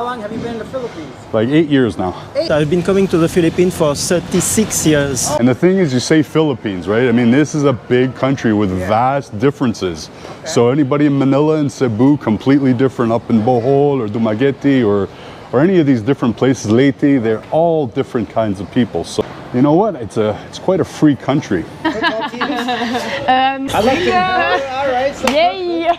How long have you been in the Philippines? Like 8 years now. I've been coming to the Philippines for 36 years. And the thing is, you say Philippines, right? I mean, this is a big country with vast differences. So anybody in Manila and Cebu, completely different. Up in Bohol or Dumaguete or any of these different places, Leyte, they're all different kinds of people. So you know what? It's quite a free country. I'd like to. All right. So Yay! all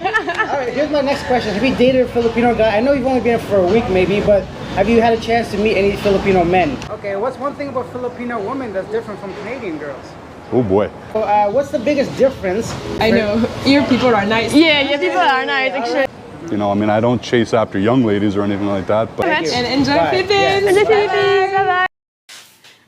right. Here's my next question. Have you dated a Filipino guy? I know you've only been here for a week, maybe, but have you had a chance to meet any Filipino men? Okay. What's one thing about Filipino women that's different from Canadian girls? Oh boy. So, what's the biggest difference? I know. Here people are nice. Yeah, people are nice actually. You know, I mean, I don't chase after young ladies or anything like that, but Thank you. And enjoy Bye. Philippines. In the Philippines, bye-bye.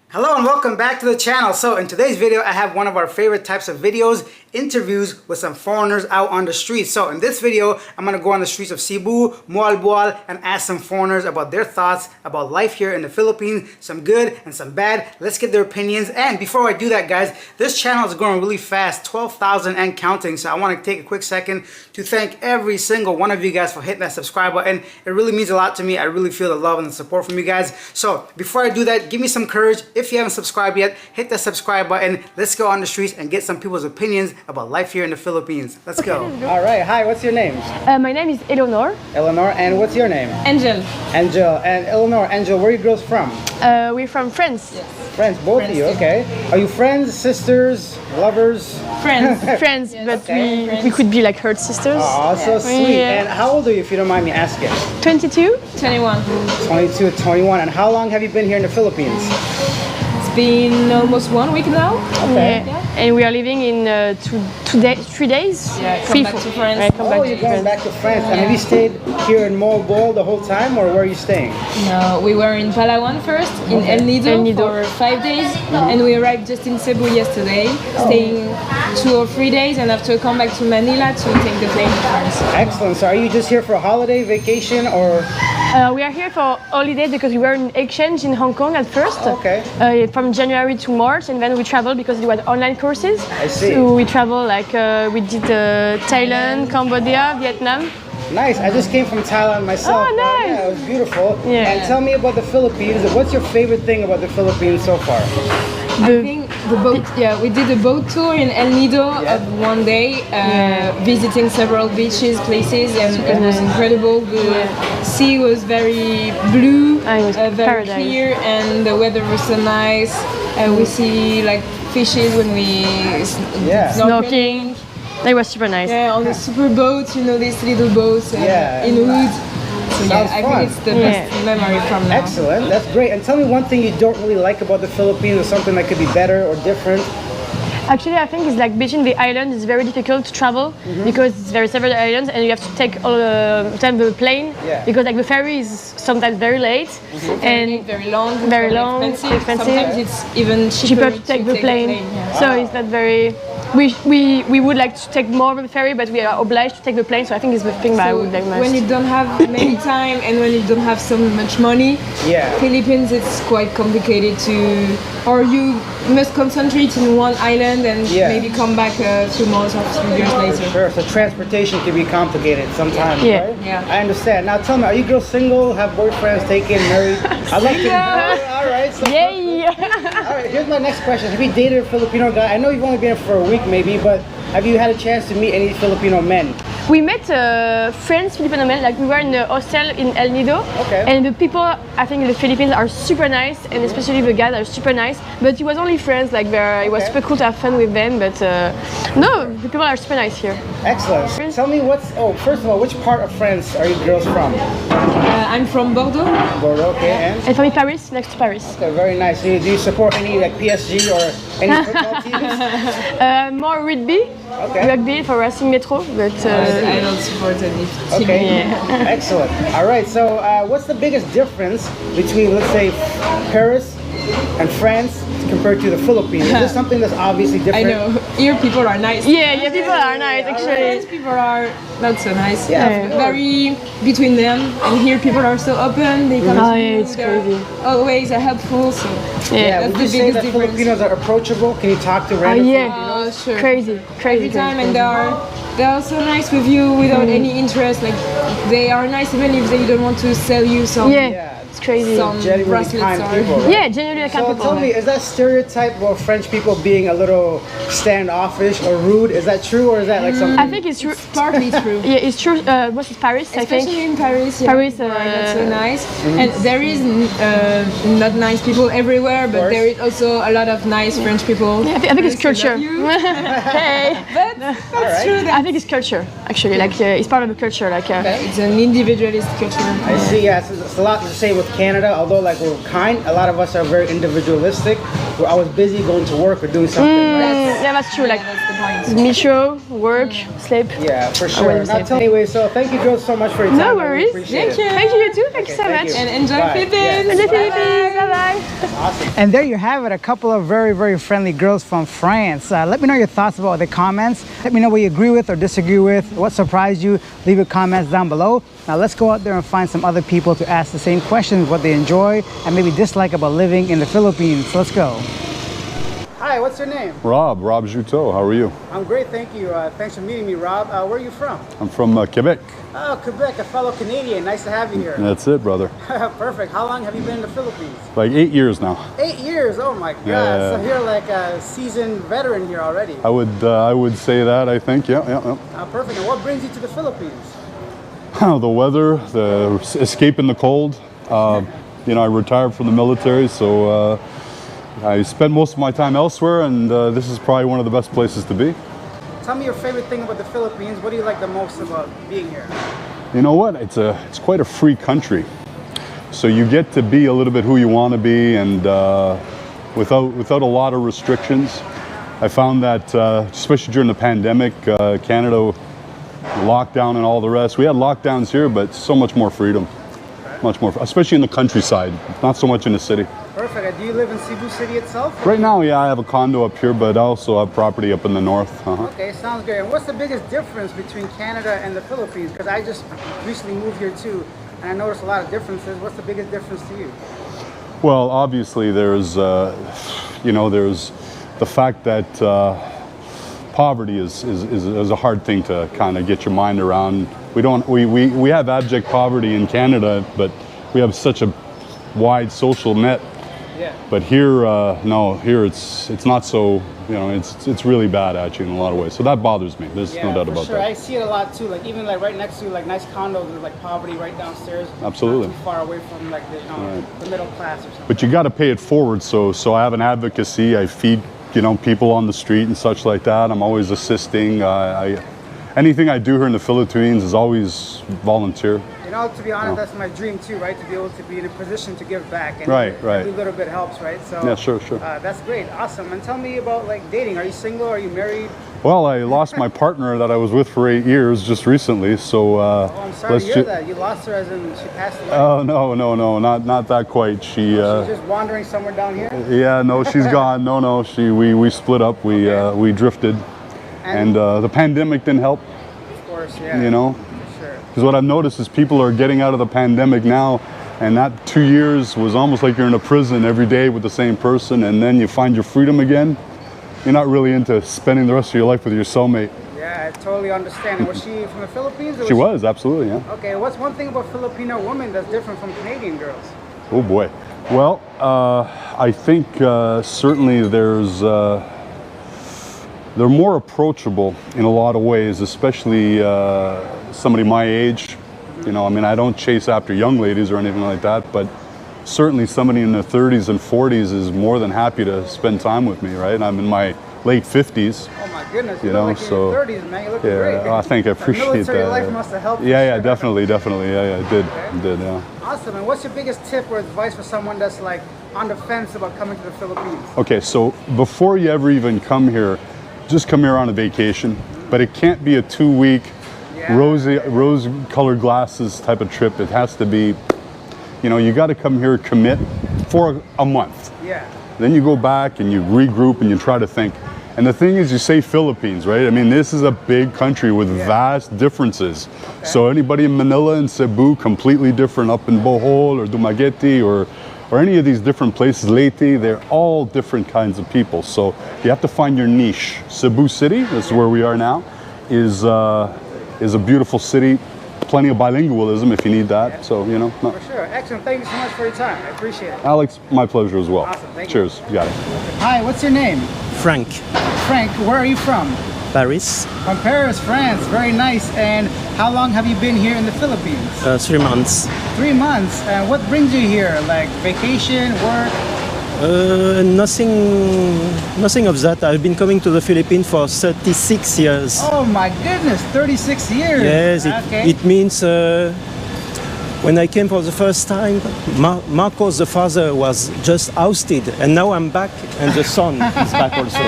Hello and welcome back to the channel. So in today's video, I have one of our favorite types of videos, interviews with some foreigners out on the streets. So in this video, I'm gonna go on the streets of Cebu, Moalboal, and ask some foreigners about their thoughts about life here in the Philippines, some good and some bad. Let's get their opinions. And before I do that, guys, this channel is growing really fast, 12,000 and counting. So I wanna take a quick second to thank every single one of you guys for hitting that subscribe button. It really means a lot to me. I really feel the love and the support from you guys. So before I do that, give me some courage. If you haven't subscribed yet, hit that subscribe button. Let's go on the streets and get some people's opinions about life here in the Philippines. Let's go. All right. Hi, what's your name? My name is Eleanor. Eleanor. And what's your name? Angel. Angel. And Eleanor, Angel, where are you girls from? We're from France. Yes. Friends, both of you. Okay. Are you friends, sisters, lovers? Friends. Friends, but Okay. we could be like her sisters. Aw, so sweet. Yeah. And how old are you, if you don't mind me asking? 22. 21. 22, 21. And how long have you been here in the Philippines? It's been almost 1 week now. Okay. Yeah. And we are living in 3 days. Yeah, Three, come back four. to France. Right, come Oh, back you're to going France. back to France. And have you stayed here in Moalboal the whole time, or where are you staying? No, we were in Palawan first, in El Nido, El Nido. for 5 days, and we arrived just in Cebu yesterday, staying 2 or 3 days, and after come back to Manila to take the plane to France. Excellent. So are you just here for a holiday, vacation, or? We are here for holidays because we were in exchange in Hong Kong at first. Okay. From January to March, and then we traveled because we had online courses. I see. So we travel like we did Thailand, Cambodia, Vietnam. Nice. I just came from Thailand myself. Oh, nice. Yeah, it was beautiful. Yeah. And tell me about the Philippines. What's your favorite thing about the Philippines so far? I think the boat, yeah, we did a boat tour in El Nido of 1 day, visiting several beaches, places, and it was incredible. The sea was very blue, It was very paradise. clear, and the weather was so nice. We see like fishes when we Yeah. Snorkeling. That was super nice. Yeah, on the super boats, you know, these little boats Yeah. in wood. So Sounds I fun. think it's the best memory from now. Excellent. That's great. And tell me one thing you don't really like about the Philippines, or something that could be better or different. Actually, I think it's like between the islands, it's very difficult to travel because it's very several islands and you have to take all the time the plane Yeah. because like the ferry is sometimes very late and Very long, Very long, expensive. Sometimes it's even cheaper to take the plane. yeah. So it's not very. We would like to take more of the ferry, but we are obliged to take the plane. So I think it's the thing that I would like most. When you don't have many time and when you don't have so much money, Yeah. Philippines it's quite complicated to, or you must concentrate in one island and Yeah. maybe come back a few months or few years later. Sure. So transportation can be complicated sometimes, Yeah. right? Yeah. I understand. Now tell me, are you girls single? Have boyfriends? Taken? Married? I'd like to. All right. So Yay! all right. Here's my next question. Have you dated a Filipino guy? I know you've only been here for a week, maybe, but have you had a chance to meet any Filipino men? We met friends, Filipino men, like we were in the hostel in El Nido. Okay. And the people, I think in the Philippines are super nice, and especially the guys are super nice. But it was only friends, like it was Okay. super cool to have fun with them. But no, the people are super nice here. Excellent. Tell me first of all, which part of France are you girls from? I'm from Bordeaux. Bordeaux, okay, and? And for me, Paris, next to Paris. Okay, very nice. Do you support any like PSG or any football teams? More rugby, Okay. rugby for Racing Metro, but I don't support any team. Okay, excellent. All right, so what's the biggest difference between, let's say, Paris and France compared to the Philippines? Is this something that's obviously I different? know. Here people are nice. yeah, people are nice French actually. people are not so nice. Yeah, of course. Very between them, and here people are so open. They come Oh, to yeah, you, it's they're crazy. always helpful. So Yeah, that's would the you say biggest that difference. Filipinos are approachable? Can you talk to Oh random yeah, Sure. crazy, crazy. Every time, and they are they're also nice with you without any interest. Like they are nice even if they don't want to sell you some. Yeah, it's crazy. Some Genuinely bracelets kind or people, right? Yeah, genuinely kind So people. tell me, is that stereotype about French people being a little standoffish or rude? Is that true, or is that like something? I think it's true. partly true. Yeah, it's true. What's it, Paris? I Especially think. in Paris, yeah. Paris, People are not so nice. And there is not nice people everywhere, but there is also a lot of nice French people. Yeah, I think it's French, culture. I love you. Hey. But that's true. I think it's culture, actually. Like it's part of the culture. Like It's an individualist culture. I see. Yeah, it's a lot to say with Canada. Although like we're kind, a lot of us are very individualistic. We're always busy going to work or doing something. Right? yeah, that's true. Like That's the point. metro, work, sleep. Yeah, for would sure. say. Now, anyway, so thank you, girls, so much for your time. No I really worries. appreciate it. Thank you too. Thank you so thank much. you. And enjoy Bye. Philippines. And the Philippines. Bye bye. And there you have it, a couple of very, very friendly girls from France. Let me know your thoughts about the comments. Let me know what you agree with or disagree with, what surprised you. Leave your comments down below. Now let's go out there and find some other people to ask the same questions, what they enjoy and maybe dislike about living in the Philippines. Let's go. Hi, what's your name? Rob Juteau, how are you? I'm great, thank you. Thanks for meeting me, Rob. Where are you from? I'm from Quebec. Oh, Quebec, a fellow Canadian. Nice to have you here. That's it, brother. Perfect. How long have you been in the Philippines? Like 8 years now. 8 years. Oh my God. Yeah. So you're like a seasoned veteran here already. I would say that, I think, yeah. Perfect. And what brings you to the Philippines? The weather, the escaping the cold. You know, I retired from the military, so I spent most of my time elsewhere, and this is probably one of the best places to be. Tell me your favorite thing about the Philippines. What do you like the most about being here? You know what? It's quite a free country, so you get to be a little bit who you want to be, and without a lot of restrictions. I found that, especially during the pandemic, Canada, lockdown and all the rest. We had lockdowns here, but so much more freedom, much more, especially in the countryside, not so much in the city. Perfect. Do you live in Cebu City itself? Right now, yeah, I have a condo up here, but I also have property up in the north. Okay, sounds great. And what's the biggest difference between Canada and the Philippines? Because I just recently moved here too, and I noticed a lot of differences. What's the biggest difference to you? Well, obviously, there's there's the fact that poverty is a hard thing to kind of get your mind around. We have abject poverty in Canada, but we have such a wide social net. Yeah. But here, no, here it's not so, you know, it's really bad actually in a lot of ways. So that bothers me. There's no doubt about sure. that. I see it a lot too. Like even like right next to like nice condos, there's like poverty right downstairs. Absolutely. Not too far away from like the middle class or something. But you got to pay it forward. So I have an advocacy. I feed, people on the street and such like that. I'm always assisting. Anything I do here in the Philippines is always volunteer. To be honest, that's my dream too, right? To be able to be in a position to give back. And Right. every little bit helps, right? So Yeah, sure. that's great, awesome. And tell me about like dating. Are you single? Are you married? Well, I lost my partner that I was with for 8 years just recently. So I'm sorry to hear that. You lost her as in she passed away. Oh no, not that quite. She. She's just wandering somewhere down here. Yeah, no, she's gone. No, we split up. We drifted, and the pandemic didn't help. Of course, yeah. For sure. Because what I've noticed is people are getting out of the pandemic now, and that 2 years was almost like you're in a prison every day with the same person, and then you find your freedom again. You're not really into spending the rest of your life with your soulmate. Yeah, I totally understand. And was she from the Philippines? Or She was, absolutely, yeah. Okay, what's one thing about Filipino women that's different from Canadian girls? Oh boy. Well, I think certainly they're more approachable in a lot of ways, especially somebody my age. I don't chase after young ladies or anything like that, but certainly somebody in their 30s and 40s is more than happy to spend time with me, right? I'm in my late 50s. Oh my goodness, you look like you're in your 30s, man. You're looking great. I think I appreciate that. Military life must have helped. Yeah, definitely. Yeah, it did. Okay. It did, yeah. Awesome. And what's your biggest tip or advice for someone that's like on the fence about coming to the Philippines? Okay, so before you ever even come here, just come here on a vacation, but it can't be a 2-week rose-colored glasses type of trip. It has to be, you got to come here, commit for a month. Yeah. Then you go back and you regroup and you try to think. And the thing is, you say Philippines, right? I mean, this is a big country with vast differences. Okay. So anybody in Manila and Cebu, completely different. Up in Bohol or Dumaguete or any of these different places, Leyte, they're all different kinds of people. So you have to find your niche. Cebu City, this is where we are now, is a beautiful city. Plenty of bilingualism if you need that. So, you know. No. For sure. Excellent. Thank you so much for your time. I appreciate it. Alex, my pleasure as well. Awesome. Thank you. Cheers. You got it. Hi, what's your name? Frank, Frank, where are you from? Paris, From Paris, France. Very nice. And how long have you been here in the Philippines? 3 months. 3 months. And what brings you here? Like vacation, work? Nothing of that. I've been coming to the Philippines for 36 years. Oh my goodness, 36 years. Yes, Okay. it means when I came for the first time, Marcos, the father, was just ousted, and now I'm back, and the son is back also.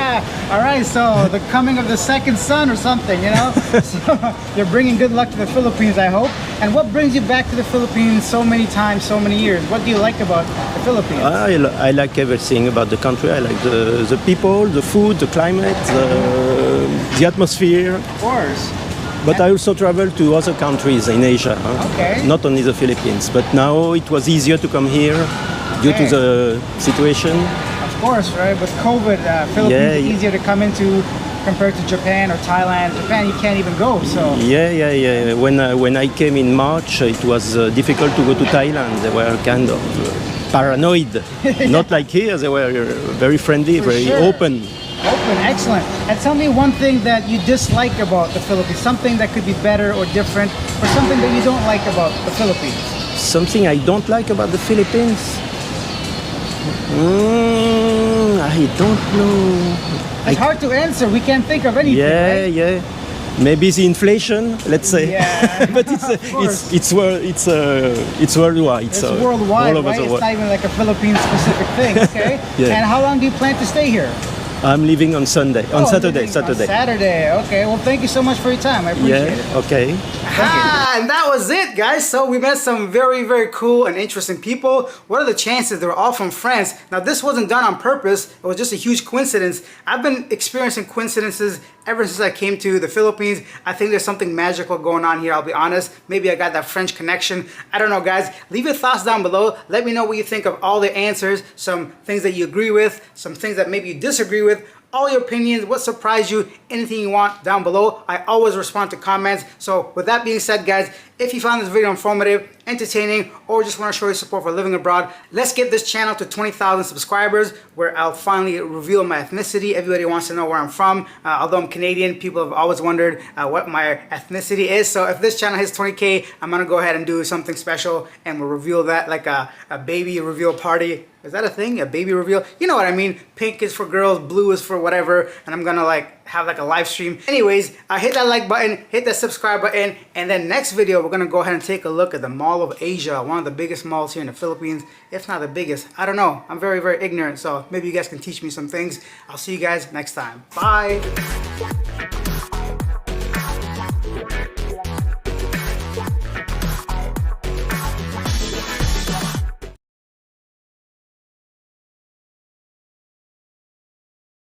All right, so the coming of the second son or something, you know? So you're bringing good luck to the Philippines, I hope. And what brings you back to the Philippines so many times, so many years? What do you like about the Philippines? I like everything about the country. I like the people, the food, the climate, the atmosphere. Of course. But I also travel to other countries in Asia. Okay. Not only the Philippines. But now it was easier to come here due to the situation. Of course, right? With COVID, Philippines is easier to come into compared to Japan or Thailand. Japan, you can't even go, so. Yeah. When I came in March, it was difficult to go to Thailand. They were kind of paranoid. Not like here. They were very friendly, very open. Open, excellent. And tell me one thing that you dislike about the Philippines, something that could be better or different, or something that you don't like about the Philippines. Something I don't like about the Philippines? I don't know. It's hard to answer. We can't think of anything, right? Yeah. Maybe the inflation, let's say. Yeah. But it's worldwide. It's so worldwide, all over right? the It's world. not even like a Philippine-specific thing, okay? Yeah. And how long do you plan to stay here? I'm leaving on Saturday. Oh, Saturday. Saturday. Okay. Well, thank you so much for your time. I appreciate it. Okay. And that was it, guys. So we met some very, very cool and interesting people. What are the chances they were all from France? Now, this wasn't done on purpose. It was just a huge coincidence. I've been experiencing coincidences ever since I came to the Philippines. I think there's something magical going on here, I'll be honest. Maybe I got that French connection. I don't know, guys. Leave your thoughts down below. Let me know what you think of all the answers, some things that you agree with, some things that maybe you disagree with. All your opinions, what surprised you, anything you want down below. I always respond to comments. So with that being said, guys, if you found this video informative, entertaining, or just want to show your support for living abroad, let's get this channel to 20,000 subscribers where I'll finally reveal my ethnicity. Everybody wants to know where I'm from. Although I'm Canadian, people have always wondered what my ethnicity is. So if this channel hits 20K, I'm going to go ahead and do something special and we'll reveal that like a baby reveal party. Is that a thing? A baby reveal? You know what I mean. Pink is for girls, blue is for whatever, and I'm gonna like have like a live stream. Anyways, hit that like button, hit that subscribe button, and then next video we're gonna go ahead and take a look at the Mall of Asia, one of the biggest malls here in the Philippines, if not the biggest. I don't know. I'm very, very ignorant, so maybe you guys can teach me some things. I'll see you guys next time. Bye.